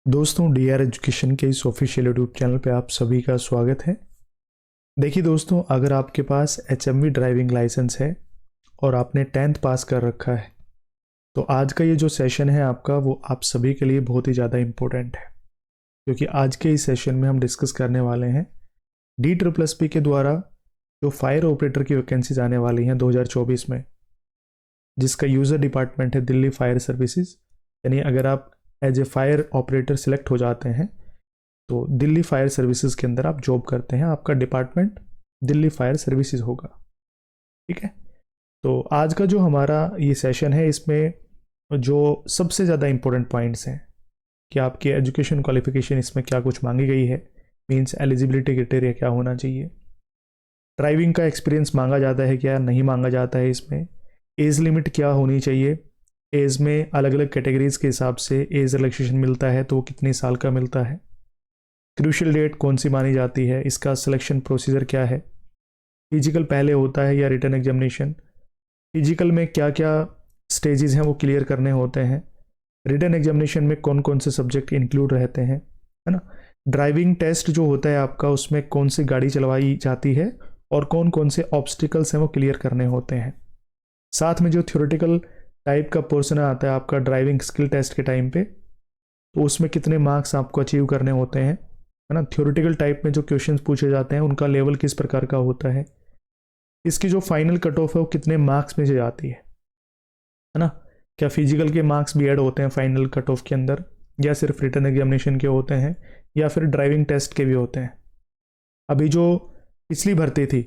दोस्तों, D R education के इस ऑफिशियल यूट्यूब चैनल पे आप सभी का स्वागत है। देखिए दोस्तों, अगर आपके पास एचएमवी ड्राइविंग लाइसेंस है और आपने 10th पास कर रखा है तो आज का ये जो सेशन है आपका वो आप सभी के लिए बहुत ही ज़्यादा इम्पोर्टेंट है, क्योंकि आज के इस सेशन में हम डिस्कस करने वाले हैं DSSP के द्वारा जो फायर ऑपरेटर की वैकेंसीज आने वाली हैं 2024 में, जिसका यूज़र डिपार्टमेंट है दिल्ली फायर सर्विसेज। यानी अगर आप as a fire operator select हो जाते हैं तो दिल्ली फायर सर्विसेज के अंदर आप जॉब करते हैं, आपका डिपार्टमेंट दिल्ली फायर सर्विसेज होगा। ठीक है, तो आज का जो हमारा ये सेशन है इसमें जो सबसे ज़्यादा इम्पोर्टेंट पॉइंट्स हैं कि आपकी एजुकेशन क्वालिफिकेशन इसमें क्या कुछ मांगी गई है, मीन्स एलिजिबिलिटी क्राइटेरिया क्या होना चाहिए, ड्राइविंग का एक्सपीरियंस मांगा जाता है क्या नहीं मांगा जाता है, इसमें एज लिमिट क्या होनी चाहिए, एज में अलग अलग कैटेगरीज के हिसाब से एज रिलैक्सेशन मिलता है तो वो कितने साल का मिलता है, क्रूशियल डेट कौन सी मानी जाती है, इसका सिलेक्शन प्रोसीजर क्या है, फिजिकल पहले होता है या रिटन एग्जामिनेशन, फिजिकल में क्या क्या स्टेजेस हैं वो क्लियर करने होते हैं, रिटन एग्जामिनेशन में कौन कौन से सब्जेक्ट इंक्लूड रहते हैं, है ना, ड्राइविंग टेस्ट जो होता है आपका उसमें कौन सी गाड़ी चलवाई जाती है और कौन कौन से ऑब्स्टिकल्स हैं वो क्लियर करने होते हैं। साथ में जो थ्योरेटिकल टाइप का पोर्शन आता है आपका ड्राइविंग स्किल टेस्ट के टाइम पे, तो उसमें कितने मार्क्स आपको अचीव करने होते हैं, है ना, थ्योरेटिकल टाइप में जो क्वेश्चंस पूछे जाते हैं उनका लेवल किस प्रकार का होता है, इसकी जो फाइनल कट ऑफ है वो कितने मार्क्स में से जाती है ना, क्या फिजिकल के मार्क्स भी ऐड होते हैं फाइनल कट ऑफ के अंदर या सिर्फ रिटन एग्जामिनेशन के होते हैं या फिर ड्राइविंग टेस्ट के भी होते हैं। अभी जो पिछली भर्ती थी,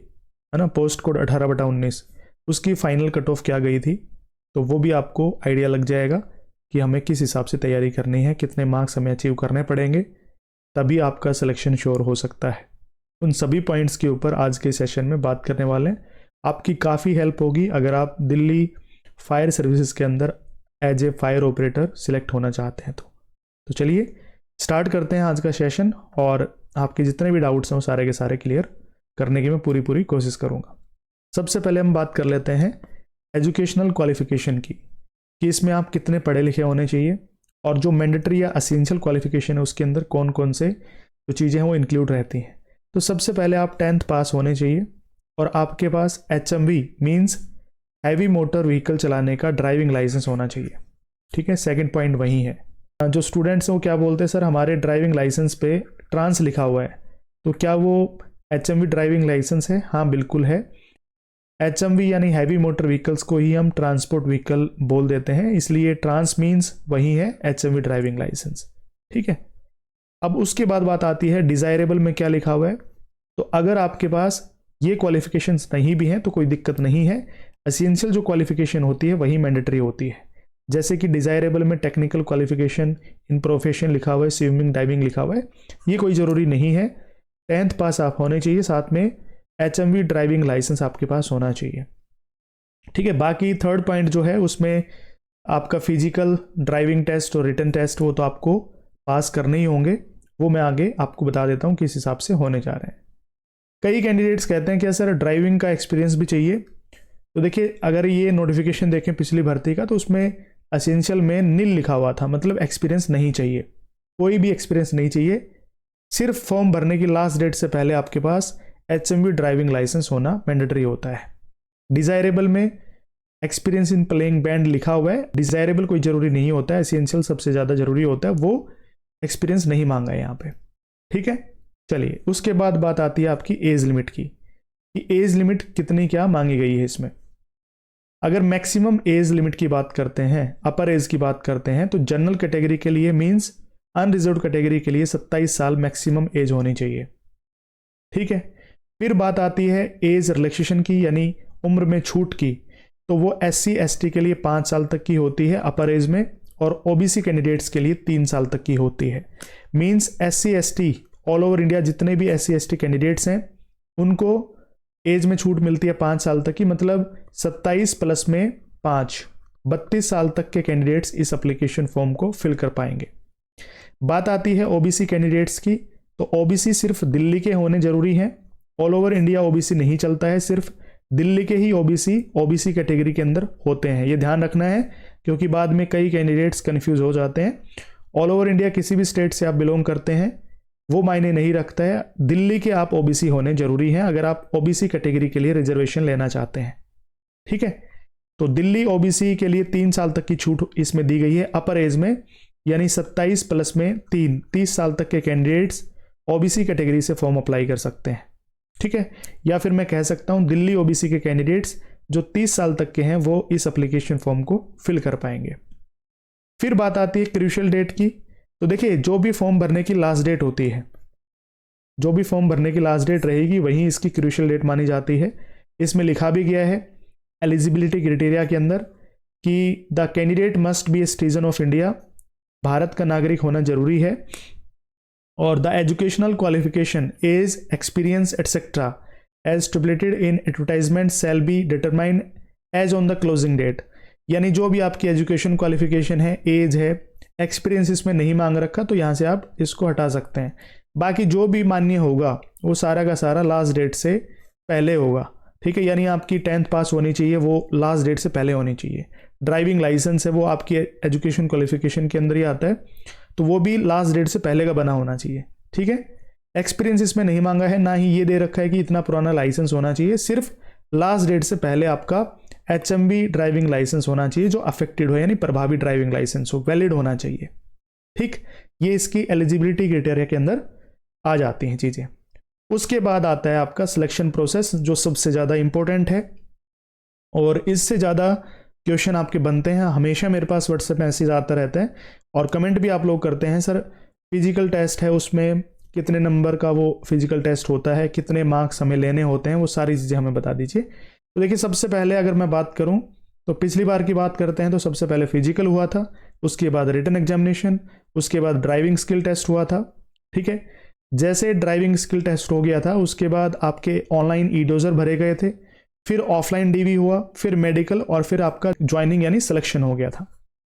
है ना, पोस्ट कोड 18/19, उसकी फाइनल कट ऑफ क्या गई थी, तो वो भी आपको आइडिया लग जाएगा कि हमें किस हिसाब से तैयारी करनी है, कितने मार्क्स हमें अचीव करने पड़ेंगे, तभी आपका सिलेक्शन श्योर हो सकता है। उन सभी पॉइंट्स के ऊपर आज के सेशन में बात करने वाले हैं। आपकी काफ़ी हेल्प होगी अगर आप दिल्ली फायर सर्विसेज के अंदर as a fire operator select होना चाहते हैं तो चलिए स्टार्ट करते हैं आज का सेशन, और आपके जितने भी डाउट्स हैं वो सारे के सारे क्लियर करने की मैं पूरी कोशिश करूँगा। सबसे पहले हम बात कर लेते हैं एजुकेशनल क्वालिफिकेशन की, कि इसमें आप कितने पढ़े लिखे होने चाहिए और जो मैंडेटरी या असेंशियल क्वालिफिकेशन है उसके अंदर कौन कौन से जो चीज़ें हैं वो इंक्लूड रहती हैं। तो सबसे पहले आप 10th पास होने चाहिए और आपके पास HMV means heavy motor vehicle चलाने का ड्राइविंग लाइसेंस होना चाहिए। ठीक है, सेकंड पॉइंट वही है। जो स्टूडेंट्स हैं वो क्या बोलते हैं, सर हमारे ड्राइविंग लाइसेंस पे ट्रांस लिखा हुआ है, तो क्या वो HMV ड्राइविंग लाइसेंस है? हाँ बिल्कुल है। HMV यानी हैवी मोटर व्हीकल्स को ही हम ट्रांसपोर्ट व्हीकल बोल देते हैं, इसलिए ट्रांस मीन्स वही है HMV ड्राइविंग लाइसेंस। ठीक है, अब उसके बाद बात आती है डिजायरेबल में क्या लिखा हुआ है। तो अगर आपके पास ये क्वालिफिकेशंस नहीं भी हैं तो कोई दिक्कत नहीं है, एसेंशियल जो क्वालिफिकेशन होती है वही मैंडेटरी होती है। जैसे कि डिजायरेबल में टेक्निकल क्वालिफिकेशन इन प्रोफेशन लिखा हुआ है, स्विमिंग डाइविंग लिखा हुआ है, ये कोई ज़रूरी नहीं है। 10th पास आप होने चाहिए, साथ में HMV ड्राइविंग लाइसेंस आपके पास होना चाहिए। ठीक है, बाकी थर्ड पॉइंट जो है उसमें आपका फिजिकल, ड्राइविंग टेस्ट और रिटन टेस्ट वो तो आपको पास करने ही होंगे, वो मैं आगे आपको बता देता हूँ किस हिसाब से होने जा रहे हैं। कई कैंडिडेट्स कहते हैं कि सर ड्राइविंग का एक्सपीरियंस भी चाहिए, तो देखिए अगर ये नोटिफिकेशन देखें पिछली भर्ती का तो उसमें एसेंशियल में नील लिखा हुआ था, मतलब एक्सपीरियंस नहीं चाहिए, कोई भी एक्सपीरियंस नहीं चाहिए, सिर्फ फॉर्म भरने की लास्ट डेट से पहले आपके पास HMV ड्राइविंग लाइसेंस होना मैंडेटरी होता है। डिजायरेबल में एक्सपीरियंस इन प्लेइंग बैंड लिखा हुआ है, डिजायरेबल कोई जरूरी नहीं होता है, एसेंशियल सबसे ज़्यादा जरूरी होता है, वो एक्सपीरियंस नहीं मांगा है यहाँ पे। ठीक है, चलिए उसके बाद बात आती है आपकी एज लिमिट की, कि एज लिमिट कितनी क्या मांगी गई है इसमें। अगर मैक्सिमम एज लिमिट की बात करते हैं, अपर एज की बात करते हैं, तो जनरल कैटेगरी के लिए मीन्स अनरिजर्व कैटेगरी के लिए 27 साल मैक्सिमम एज होनी चाहिए। ठीक है, फिर बात आती है एज रिलैक्सेशन की, यानी उम्र में छूट की, तो वो SC ST के लिए 5 साल तक की होती है अपर एज में, और OBC कैंडिडेट्स के लिए 3 साल तक की होती है। Means SC ST all over India जितने भी SC ST कैंडिडेट्स हैं उनको एज में छूट मिलती है 5 साल तक की, मतलब 27 प्लस में 5 32 साल तक के कैंडिडेट्स इस एप्लीकेशन फॉर्म को फिल कर पाएंगे। बात आती है OBC कैंडिडेट्स की, तो OBC सिर्फ दिल्ली के होने जरूरी हैं, ऑल ओवर इंडिया OBC नहीं चलता है, सिर्फ दिल्ली के ही OBC कैटेगरी के अंदर होते हैं। ये ध्यान रखना है क्योंकि बाद में कई कैंडिडेट्स कंफ्यूज हो जाते हैं ऑल ओवर इंडिया किसी भी स्टेट से आप बिलोंग करते हैं वो मायने नहीं रखता है, दिल्ली के आप ओबीसी होने जरूरी हैं अगर आप ओबीसी कैटेगरी के लिए रिजर्वेशन लेना चाहते हैं। ठीक है, तो दिल्ली ओबीसी के लिए 3 साल तक की छूट इसमें दी गई है अपर एज में, यानी 27 प्लस में 30 साल तक के कैंडिडेट्स ओबीसी कैटेगरी से फॉर्म अप्लाई कर सकते हैं। ठीक है, या फिर मैं कह सकता हूं दिल्ली ओबीसी के कैंडिडेट्स जो 30 साल तक के हैं वो इस एप्लीकेशन फॉर्म को फिल कर पाएंगे। फिर बात आती है क्रूशियल डेट की। तो देखिए, जो भी फॉर्म भरने की लास्ट डेट होती है, जो भी फॉर्म भरने की लास्ट डेट रहेगी वहीं इसकी क्रूशियल डेट मानी जाती है। इसमें लिखा भी गया है एलिजिबिलिटी क्राइटेरिया के अंदर कि the candidate must be a citizen of India, भारत का नागरिक होना जरूरी है, और the educational qualification, age, experience etcetera as stipulated in advertisement shall be determined as on the closing date. यानी जो भी आपकी एजुकेशन क्वालिफिकेशन है, एज है, एक्सपीरियंस इसमें नहीं मांग रखा तो यहाँ से आप इसको हटा सकते हैं। बाकी जो भी मान्य होगा वो सारा का सारा लास्ट डेट से पहले होगा। ठीक है, यानी आपकी 10th पास होनी चाहिए, वो लास्ट डेट से पहले होनी चाहिए। ड्राइविंग लाइसेंस है वो आपकी एजुकेशन क्वालिफिकेशन के अंदर ही आता है, तो वो भी लास्ट डेट से पहले का बना होना चाहिए। ठीक है, एक्सपीरियंस इसमें नहीं मांगा है, ना ही ये दे रखा है कि इतना पुराना लाइसेंस होना चाहिए, सिर्फ लास्ट डेट से पहले आपका HMV ड्राइविंग लाइसेंस होना चाहिए जो अफेक्टेड हो, यानी प्रभावी ड्राइविंग लाइसेंस हो, वैलिड होना चाहिए। ठीक, ये इसकी एलिजिबिलिटी क्राइटेरिया के अंदर आ जाती हैं चीज़ें। उसके बाद आता है आपका सिलेक्शन प्रोसेस जो सबसे ज़्यादा इंपॉर्टेंट है, और इससे ज़्यादा क्वेश्चन आपके बनते हैं। हमेशा मेरे पास व्हाट्सएप मैसेज आता रहता है और कमेंट भी आप लोग करते हैं, सर फिजिकल टेस्ट है उसमें कितने नंबर का वो फिजिकल टेस्ट होता है, कितने मार्क्स हमें लेने होते हैं, वो सारी चीज़ें हमें बता दीजिए। तो देखिए, सबसे पहले अगर मैं बात करूं तो पिछली बार की बात करते हैं तो सबसे पहले फिजिकल हुआ था, उसके बाद रिटन एग्जामिनेशन, उसके बाद ड्राइविंग स्किल टेस्ट हुआ था। ठीक है, जैसे ड्राइविंग स्किल टेस्ट हो गया था उसके बाद आपके ऑनलाइन ई-डोजर भरे गए थे, फिर ऑफलाइन डीवी हुआ, फिर मेडिकल, और फिर आपका ज्वाइनिंग यानी सिलेक्शन हो गया था।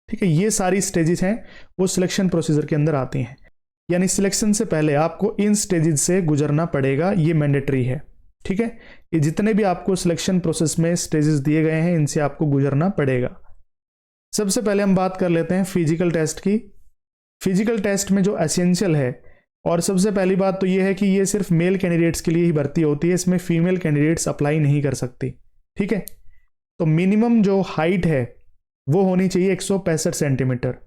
ठीक है, ये सारी स्टेजेस हैं वो सिलेक्शन प्रोसीजर के अंदर आती हैं, यानी सिलेक्शन से पहले आपको इन स्टेजेस से गुजरना पड़ेगा, ये मैंडेटरी है। ठीक है, ये जितने भी आपको सिलेक्शन प्रोसेस में स्टेजेस दिए गए हैं इनसे आपको गुजरना पड़ेगा। सबसे पहले हम बात कर लेते हैं फिजिकल टेस्ट की। फिजिकल टेस्ट में जो एसेंशियल है, और सबसे पहली बात तो ये है कि ये सिर्फ मेल कैंडिडेट्स के लिए ही भर्ती होती है, इसमें फीमेल कैंडिडेट्स अप्लाई नहीं कर सकती। ठीक है, तो मिनिमम जो हाइट है वो होनी चाहिए 165 सेंटीमीटर।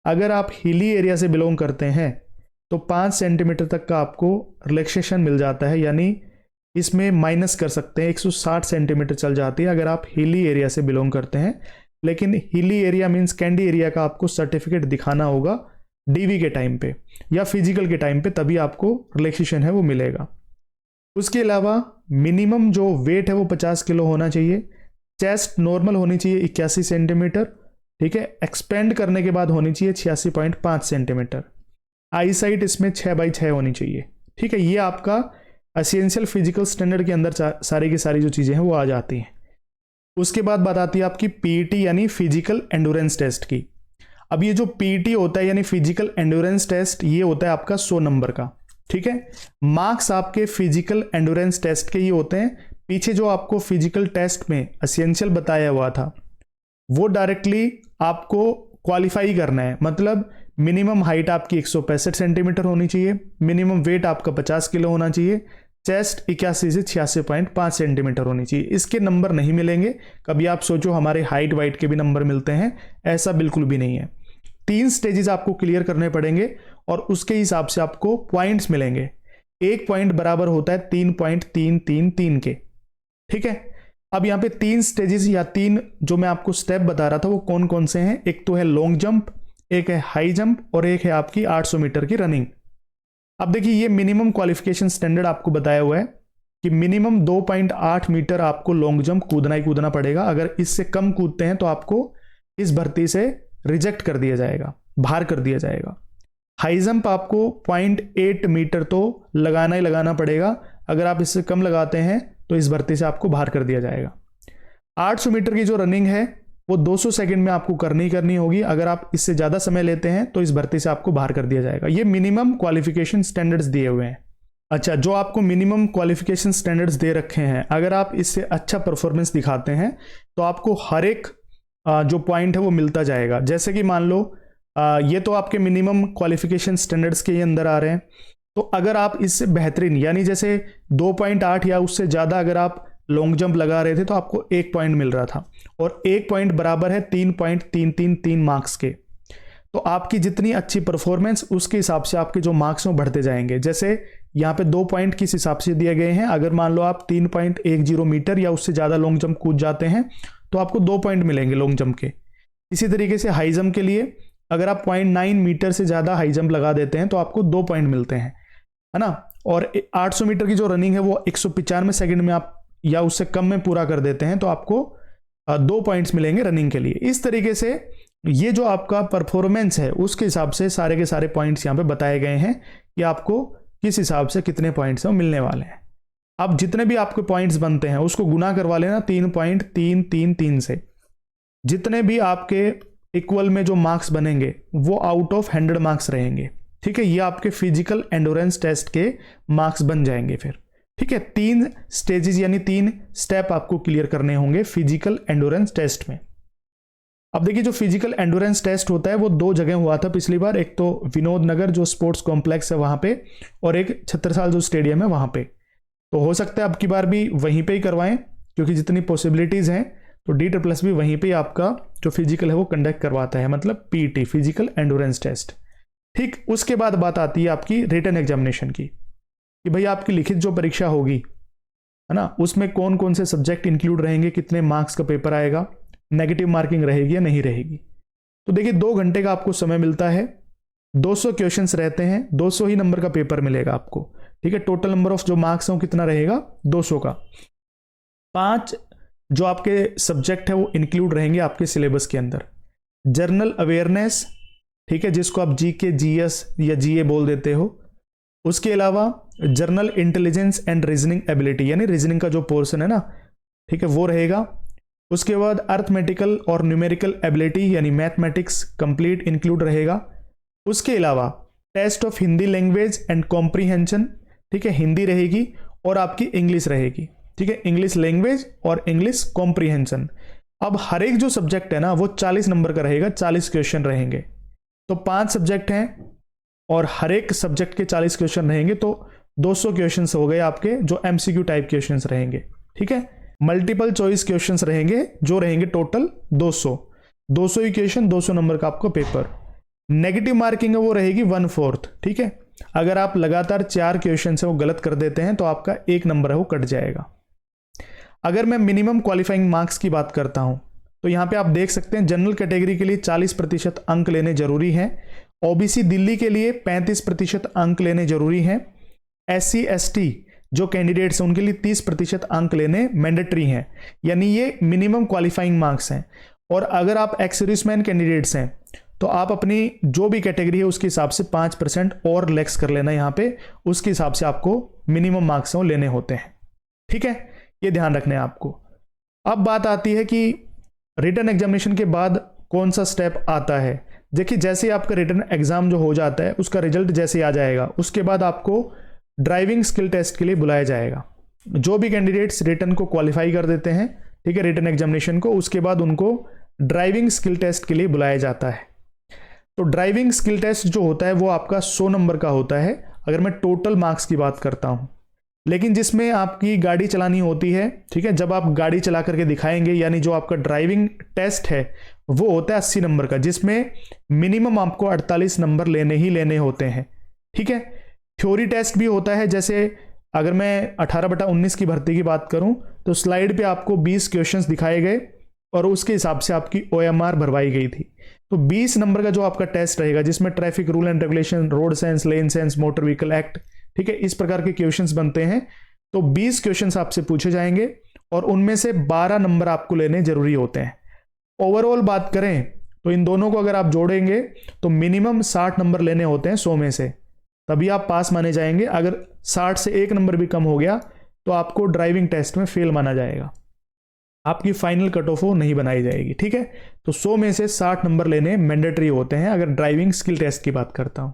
अगर आप हिली एरिया से बिलोंग करते हैं तो 5 सेंटीमीटर तक का आपको रिलैक्सेशन मिल जाता है, यानी इसमें माइनस कर सकते हैं, 160 सेंटीमीटर चल जाती है अगर आप हिली एरिया से बिलोंग करते हैं। लेकिन hilly area means candy area का आपको सर्टिफिकेट दिखाना होगा डीवी के टाइम पे या फिजिकल के टाइम पे, तभी आपको रिलैक्सेशन है वो मिलेगा। उसके अलावा मिनिमम जो वेट है वो 50 किलो होना चाहिए। चेस्ट नॉर्मल होनी चाहिए 81 सेंटीमीटर। ठीक है, एक्सपेंड करने के बाद होनी चाहिए 86.5 सेंटीमीटर। आई साइट इसमें 6x6 होनी चाहिए। ठीक है, ये आपका एसेंशियल फिजिकल स्टैंडर्ड के अंदर सारी की सारी जो चीज़ें हैं वो आ जाती हैं। उसके बाद बात आती है आपकी पीईटी यानी फिजिकल एंडोरेंस टेस्ट की। अब ये जो पीईटी होता है यानी फिजिकल एंडोरेंस टेस्ट, ये होता है आपका 100 नंबर का। ठीक है, मार्क्स आपके फिजिकल एंडोरेंस टेस्ट के ये होते हैं। पीछे जो आपको फिजिकल टेस्ट में एसेंशियल बताया हुआ था वो डायरेक्टली आपको क्वालिफाई करना है, मतलब मिनिमम हाइट आपकी 165 सेंटीमीटर होनी चाहिए, मिनिमम वेट आपका 50 किलो होना चाहिए, चेस्ट 81 से 86.5 सेंटीमीटर होनी चाहिए। इसके नंबर नहीं मिलेंगे। कभी आप सोचो हमारे हाइट वाइट के भी नंबर मिलते हैं, ऐसा बिल्कुल भी नहीं है। 3 स्टेजेस आपको क्लियर करने पड़ेंगे और उसके हिसाब से आपको पॉइंट्स मिलेंगे। एक पॉइंट बराबर होता है 3.333 के। ठीक है, अब यहाँ पे 3 स्टेजेस या 3 जो मैं आपको स्टेप बता रहा था वो कौन कौन से हैं। एक तो है लॉन्ग जंप, एक है हाई जंप और एक है आपकी 800 मीटर की रनिंग। अब देखिए, ये मिनिमम क्वालिफिकेशन स्टैंडर्ड आपको बताया हुआ है कि मिनिमम 2.8 मीटर आपको लॉन्ग जंप कूदना ही कूदना पड़ेगा। अगर इससे कम कूदते हैं तो आपको इस भर्ती से रिजेक्ट कर दिया जाएगा, बाहर कर दिया जाएगा। हाई जंप आपको 0.8 मीटर तो लगाना ही लगाना पड़ेगा। अगर आप इससे कम लगाते हैं तो इस भर्ती से आपको बाहर कर दिया जाएगा। 800 मीटर की जो रनिंग है वो 200 सेकंड में आपको करनी होगी। अगर आप इससे ज़्यादा समय लेते हैं तो इस भर्ती से आपको बाहर कर दिया जाएगा। ये मिनिमम क्वालिफिकेशन स्टैंडर्ड्स दिए हुए हैं। अच्छा, जो आपको मिनिमम क्वालिफिकेशन स्टैंडर्ड्स दे रखे हैं, अगर आप इससे अच्छा परफॉर्मेंस दिखाते हैं तो आपको हर एक जो पॉइंट है वो मिलता जाएगा। जैसे कि मान लो ये तो आपके मिनिमम क्वालिफिकेशन स्टैंडर्ड्स के अंदर आ रहे हैं। तो अगर आप इससे बेहतरीन यानी जैसे 2.8 या उससे ज़्यादा अगर आप लॉन्ग जंप लगा रहे थे तो आपको 1 पॉइंट मिल रहा था, और 1 पॉइंट बराबर है 3.333 मार्क्स के। तो आपकी जितनी अच्छी परफॉर्मेंस उसके हिसाब से आपके जो मार्क्स में बढ़ते जाएंगे। जैसे यहाँ पे 2 पॉइंट किस हिसाब से दिए गए हैं, अगर मान लो आप 3.10 मीटर या उससे ज़्यादा लॉन्ग जंप कूद जाते हैं तो आपको 2 पॉइंट मिलेंगे लॉन्ग जंप के। इसी तरीके से हाई जंप के लिए अगर आप 0.9 मीटर से ज़्यादा हाई जंप लगा देते हैं तो आपको 2 पॉइंट मिलते हैं, है ना। और 800 मीटर की जो रनिंग है वो 195 सेकंड में आप या उससे कम में पूरा कर देते हैं तो आपको 2 पॉइंट्स मिलेंगे रनिंग के लिए। इस तरीके से ये जो आपका परफॉर्मेंस है उसके हिसाब से सारे के सारे पॉइंट्स यहाँ पे बताए गए हैं कि आपको किस हिसाब से कितने पॉइंट्स हैं मिलने वाले हैं। अब जितने भी आपके पॉइंट्स बनते हैं उसको गुना करवा लेना 3.333 से। जितने भी आपके इक्वल में जो मार्क्स बनेंगे वो आउट ऑफ 100 मार्क्स रहेंगे, ठीक है। ये आपके फिजिकल एंडोरेंस टेस्ट के मार्क्स बन जाएंगे फिर, ठीक है। 3 स्टेजेस यानी 3 स्टेप आपको क्लियर करने होंगे फिजिकल एंडोरेंस टेस्ट में। अब देखिए, जो फिजिकल एंडोरेंस टेस्ट होता है वो 2 जगह हुआ था पिछली बार, एक तो विनोद नगर जो स्पोर्ट्स कॉम्प्लेक्स है वहां पे, और एक छत्रसाल जो स्टेडियम है वहां पे। तो हो सकता है अब की बार भी वहीं पे ही करवाएं, क्योंकि जितनी पॉसिबिलिटीज हैं तो DSSS भी वहीं पे आपका जो फिजिकल है वो कंडक्ट करवाता है, मतलब PET फिजिकल एंडोरेंस टेस्ट। ठीक, उसके बाद बात आती है आपकी रिटन एग्जामिनेशन की, कि भाई आपकी लिखित जो परीक्षा होगी, है ना, उसमें कौन कौन से सब्जेक्ट इंक्लूड रहेंगे, कितने मार्क्स का पेपर आएगा, नेगेटिव मार्किंग रहेगी या नहीं रहेगी। तो देखिए 2 घंटे का आपको समय मिलता है, 200 क्वेश्चंस रहते हैं, 200 ही नंबर का पेपर मिलेगा आपको, ठीक है। टोटल नंबर ऑफ जो मार्क्स हैं कितना रहेगा, 200 का। 5 जो आपके सब्जेक्ट है वो इंक्लूड रहेंगे आपके सिलेबस के अंदर। जर्नल अवेयरनेस, ठीक है, जिसको आप GK GS या GA बोल देते हो। उसके अलावा journal intelligence and reasoning ability यानी रीजनिंग का जो पोर्शन है ना, ठीक है, वो रहेगा। उसके बाद अर्थमेटिकल और न्यूमेरिकल एबिलिटी यानी मैथमेटिक्स कंप्लीट इंक्लूड रहेगा। उसके अलावा test of Hindi language and comprehension, ठीक है, हिंदी रहेगी और आपकी इंग्लिश रहेगी, ठीक है, इंग्लिश लैंग्वेज और इंग्लिश कॉम्प्रीहेंशन। अब हर एक जो सब्जेक्ट है ना वो 40 नंबर का रहेगा, 40 क्वेश्चन रहेंगे। तो 5 सब्जेक्ट हैं और हर एक सब्जेक्ट के 40 क्वेश्चन रहेंगे, तो 200 क्वेश्चन हो गए आपके जो MCQ टाइप क्वेश्चन रहेंगे, ठीक है। मल्टीपल चॉइस क्वेश्चंस रहेंगे जो रहेंगे टोटल 200 ही क्वेश्चन, 200 नंबर का आपको पेपर। नेगेटिव मार्किंग है वो रहेगी 1/4, ठीक है। अगर आप लगातार 4 क्वेश्चन है वो गलत कर देते हैं तो आपका 1 नंबर है वो कट जाएगा। अगर मैं मिनिमम क्वालिफाइंग मार्क्स की बात करता हूं तो यहां पे आप देख सकते हैं जनरल कैटेगरी के लिए 40% अंक लेने जरूरी है, OBC दिल्ली के लिए 35% अंक लेने जरूरी है, SC ST जो कैंडिडेट्स हैं उनके लिए 30% अंक लेने मैंडेटरी हैं, यानी ये मिनिमम क्वालिफाइंग मार्क्स हैं। और अगर आप एक्स सर्विसमैन कैंडिडेट्स हैं तो आप अपनी जो भी कैटेगरी है उसके हिसाब से 5% और लेक्स कर लेना यहाँ पे, उसके हिसाब से आपको मिनिमम मार्क्स लेने होते हैं, ठीक है, ये ध्यान रखना है आपको। अब बात आती है कि रिटन एग्जामिनेशन के बाद कौन सा स्टेप आता है। देखिए जैसे आपका रिटन एग्जाम जो हो जाता है उसका रिजल्ट जैसे आ जाएगा उसके बाद आपको ड्राइविंग स्किल टेस्ट के लिए बुलाया जाएगा। जो भी कैंडिडेट्स रिटन को क्वालिफाई कर देते हैं, ठीक है, रिटन एग्जामिनेशन को, उसके बाद उनको ड्राइविंग स्किल टेस्ट के लिए बुलाया जाता है। तो ड्राइविंग स्किल टेस्ट जो होता है वो आपका 100 नंबर का होता है अगर मैं टोटल मार्क्स की बात करता हूं, लेकिन जिसमें आपकी गाड़ी चलानी होती है, ठीक है, जब आप गाड़ी चला करके दिखाएंगे यानी जो आपका ड्राइविंग टेस्ट है वो होता है 80 नंबर का, जिसमें मिनिमम आपको 48 नंबर लेने ही लेने होते हैं, ठीक है। थ्योरी टेस्ट भी होता है, जैसे अगर मैं 18/19 की भर्ती की बात करूं तो स्लाइड पे आपको 20 क्वेश्चंस दिखाए गए और उसके हिसाब से आपकी OMR भरवाई गई थी। तो 20 नंबर का जो आपका टेस्ट रहेगा जिसमें traffic rule and regulation, road sense, lane sense, motor vehicle act, ठीक है, इस प्रकार के क्वेश्चंस बनते हैं। तो 20 क्वेश्चंस आपसे पूछे जाएंगे और उनमें से 12 नंबर आपको लेने जरूरी होते हैं। ओवरऑल बात करें तो इन दोनों को अगर आप जोड़ेंगे तो मिनिमम 60 नंबर लेने होते हैं 100 में से, तभी आप पास माने जाएंगे। अगर 60 से 1 नंबर भी कम हो गया तो आपको ड्राइविंग टेस्ट में फेल माना जाएगा, आपकी फाइनल कट ऑफ वो नहीं बनाई जाएगी, ठीक है। तो 100 में से 60 नंबर लेने मैंडेटरी होते हैं अगर ड्राइविंग स्किल टेस्ट की बात करता हूं।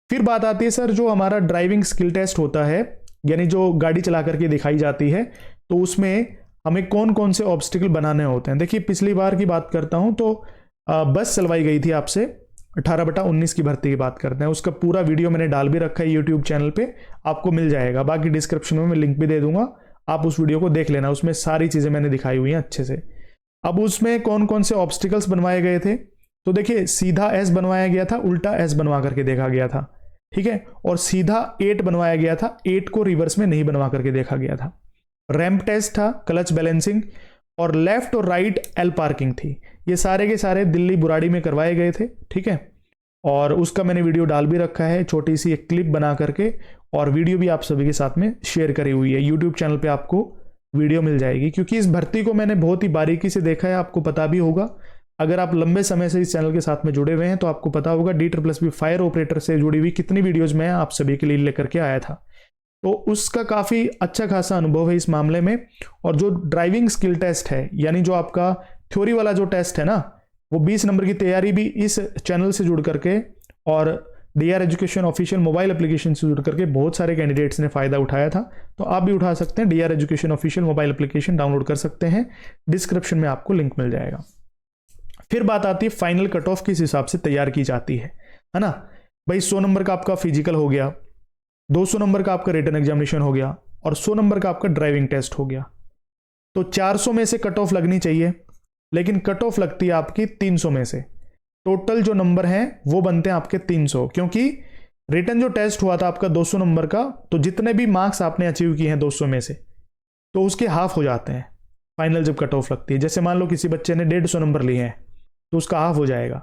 फिर बात आती है सर जो हमारा ड्राइविंग स्किल टेस्ट होता है यानी जो गाड़ी चला करके दिखाई जाती है, तो उसमें हमें कौन कौन से ऑब्स्टिकल बनाने होते हैं। देखिए पिछली बार की बात करता हूं तो बस चलवाई गई थी आपसे, 18/19 की भर्ती की बात करते हैं, उसका पूरा वीडियो मैंने डाल भी रखा है यूट्यूब चैनल पे, आपको मिल जाएगा। बाकी डिस्क्रिप्शन में मैं लिंक भी दे दूंगा, आप उस वीडियो को देख लेना, उसमें सारी चीज़ें मैंने दिखाई हुई हैं अच्छे से। अब उसमें कौन कौन से ऑब्स्टिकल्स बनवाए गए थे, तो देखिए सीधा एस बनवाया गया था, उल्टा एस बनवा करके देखा गया था, ठीक है। और सीधा 8 बनवाया गया था, 8 को रिवर्स में नहीं बनवा करके देखा गया था। रैंप टेस्ट था, क्लच बैलेंसिंग, और लेफ्ट और राइट एल पार्किंग थी। ये सारे के सारे दिल्ली बुराड़ी में करवाए गए थे, ठीक है। और उसका मैंने वीडियो डाल भी रखा है, छोटी सी एक क्लिप बना करके, और वीडियो भी आप सभी के साथ में शेयर करी हुई है। यूट्यूब चैनल पे आपको वीडियो मिल जाएगी, क्योंकि इस भर्ती को मैंने बहुत ही बारीकी से देखा है, आपको पता भी होगा। अगर आप लंबे समय से इस चैनल के साथ में जुड़े हुए हैं तो आपको पता होगा DSSB फायर ऑपरेटर से जुड़ी हुई कितनी वीडियोज मैं आप सभी के लिए लेकर के आया था। तो उसका काफ़ी अच्छा खासा अनुभव है इस मामले में। और जो ड्राइविंग स्किल टेस्ट है, यानी जो आपका थ्योरी वाला जो टेस्ट है ना, वो 20 नंबर की तैयारी भी इस चैनल से जुड़ करके और DR education official mobile application से जुड़ करके बहुत सारे कैंडिडेट्स ने फायदा उठाया था। तो आप भी उठा सकते हैं, DR education official mobile application download कर सकते हैं, डिस्क्रिप्शन में आपको लिंक मिल जाएगा। फिर बात आती है फाइनल कट ऑफ किस हिसाब से तैयार की जाती है ना। भाई 100 नंबर का आपका फिजिकल हो गया, 200 नंबर का आपका रिटन एग्जामिनेशन हो गया, और 100 नंबर का आपका ड्राइविंग टेस्ट हो गया। तो 400 में से कट ऑफ लगनी चाहिए, लेकिन कट ऑफ लगती है आपकी 300 में से। टोटल जो नंबर हैं वो बनते हैं आपके 300, क्योंकि रिटन जो टेस्ट हुआ था आपका 200 नंबर का, तो जितने भी मार्क्स आपने अचीव किए हैं 200 में से, तो उसके हाफ हो जाते हैं फाइनल जब कट ऑफ लगती है। जैसे मान लो किसी बच्चे ने 150 नंबर लिए हैं, तो उसका हाफ हो जाएगा,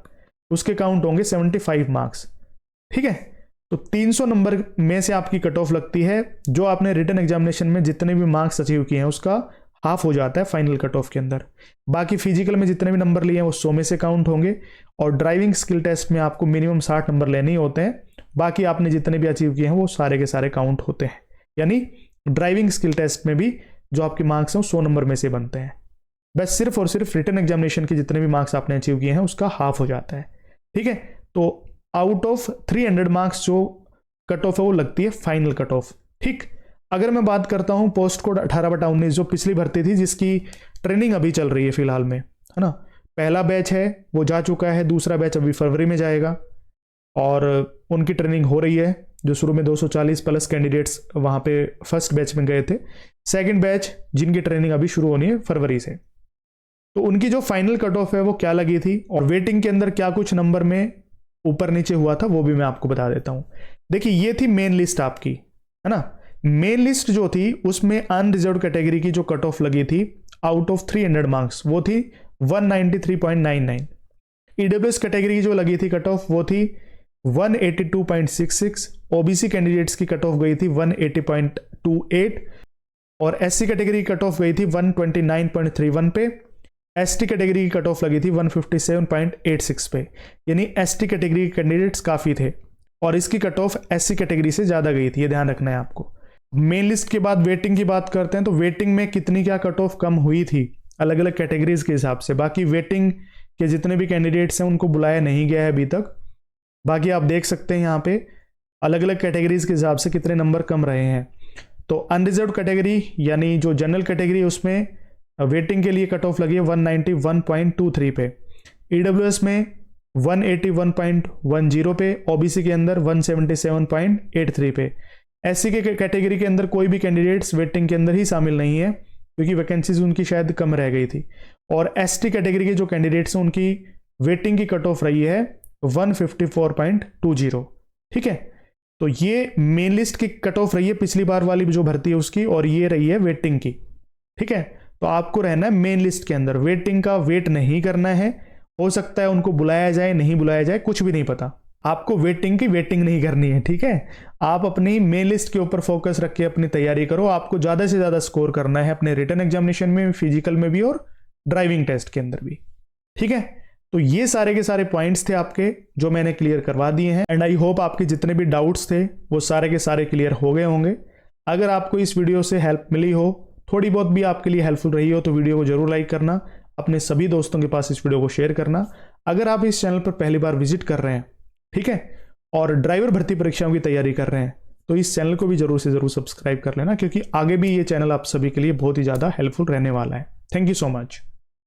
उसके काउंट होंगे 75 मार्क्स, ठीक है। तो 300 नंबर में से आपकी कट ऑफ लगती है, जो आपने रिटन एग्जामिनेशन में जितने भी मार्क्स अचीव किए हैं उसका हाफ हो जाता है फाइनल कट ऑफ के अंदर। बाकी फिजिकल में जितने भी नंबर लिए हैं वो 100 में से काउंट होंगे, और ड्राइविंग स्किल टेस्ट में आपको मिनिमम 60 नंबर लेने ही होते हैं। बाकी आपने जितने भी अचीव किए हैं वो सारे के सारे काउंट होते हैं, यानी ड्राइविंग स्किल टेस्ट में भी जो आपके मार्क्स हैं 100 नंबर में से बनते हैं। बस सिर्फ और सिर्फ रिटन एग्जामिनेशन के जितने भी मार्क्स आपने अचीव किए हैं उसका हाफ हो जाता है, ठीक है। तो आउट ऑफ 300 मार्क्स जो कट ऑफ है वो लगती है फाइनल कट ऑफ, ठीक। अगर मैं बात करता हूं पोस्ट कोड 18/19 जो पिछली भर्ती थी, जिसकी ट्रेनिंग अभी चल रही है फिलहाल में, है ना। पहला बैच है वो जा चुका है, दूसरा बैच अभी फरवरी में जाएगा, और उनकी ट्रेनिंग हो रही है। जो शुरू में 240 प्लस कैंडिडेट्स वहां पे फर्स्ट बैच में गए थे, सेकंड बैच जिनकी ट्रेनिंग अभी शुरू होनी है फरवरी से, तो उनकी जो फाइनल कट ऑफ है वो क्या लगी थी, और वेटिंग के अंदर क्या कुछ नंबर में ऊपर नीचे हुआ था वो भी मैं आपको बता देता हूं। देखिए ये थी मेन लिस्ट आपकी, है ना। मेन लिस्ट जो थी उसमें अनरिजर्व कैटेगरी की जो कट ऑफ लगी थी आउट ऑफ 300 मार्क्स वो थी 193.99। EWS कैटेगरी की जो लगी थी कट ऑफ वो थी 182.66। OBC कैंडिडेट्स की कट ऑफ गई थी 180.28, और SC कैटेगरी की कट ऑफ गई थी 129.31 पे। ST कैटेगरी की कट ऑफ लगी थी 157.86 पे, यानी ST कैटेगरी के कैंडिडेट्स काफ़ी थे, और इसकी कट ऑफ SC कैटेगरी से ज़्यादा गई थी, ये ध्यान रखना है आपको। मेन लिस्ट के बाद वेटिंग की बात करते हैं, तो वेटिंग में कितनी क्या कट ऑफ कम हुई थी अलग अलग कैटेगरीज के हिसाब से। बाकी वेटिंग के जितने भी कैंडिडेट्स हैं उनको बुलाया नहीं गया है अभी तक। बाकी आप देख सकते हैं यहाँ पे अलग अलग कैटेगरीज के हिसाब से कितने नंबर कम रहे हैं। तो अनरिजर्व कैटेगरी यानी जो जनरल कैटेगरी उसमें वेटिंग के लिए कट ऑफ लगी है 191.23 पे, EWS में 181.10 पे, OBC के अंदर 177.83 पे। SC के कैटेगरी के अंदर कोई भी कैंडिडेट्स वेटिंग के अंदर ही शामिल नहीं है, क्योंकि वैकेंसीज उनकी शायद कम रह गई थी। और ST कैटेगरी के जो कैंडिडेट्स हैं उनकी वेटिंग की कट ऑफ रही है 154.20, ठीक है। तो ये मेन लिस्ट की कट ऑफ रही है पिछली बार वाली जो भर्ती है उसकी, और ये रही है वेटिंग की, ठीक है। तो आपको रहना है मेन लिस्ट के अंदर, वेटिंग का वेट नहीं करना है। हो सकता है उनको बुलाया जाए नहीं बुलाया जाए, कुछ भी नहीं पता, आपको वेटिंग की वेटिंग नहीं करनी है, ठीक है। आप अपनी मेन लिस्ट के ऊपर फोकस रख के अपनी तैयारी करो। आपको ज़्यादा से ज़्यादा स्कोर करना है अपने रिटन एग्जामिनेशन में, फिजिकल में भी और ड्राइविंग टेस्ट के अंदर भी, ठीक है। तो ये सारे के सारे पॉइंट्स थे आपके जो मैंने क्लियर करवा दिए हैं, एंड आई होप आपके जितने भी डाउट्स थे वो सारे के सारे क्लियर हो गए होंगे। अगर आपको इस वीडियो से हेल्प मिली हो, थोड़ी बहुत भी आपके लिए हेल्पफुल रही हो, तो वीडियो को जरूर लाइक करना, अपने सभी दोस्तों के पास इस वीडियो को शेयर करना। अगर आप इस चैनल पर पहली बार विजिट कर रहे हैं, ठीक है, और ड्राइवर भर्ती परीक्षाओं की तैयारी कर रहे हैं, तो इस चैनल को भी जरूर से जरूर सब्सक्राइब कर लेना, क्योंकि आगे भी ये चैनल आप सभी के लिए बहुत ही ज़्यादा हेल्पफुल रहने वाला है। Thank you so much.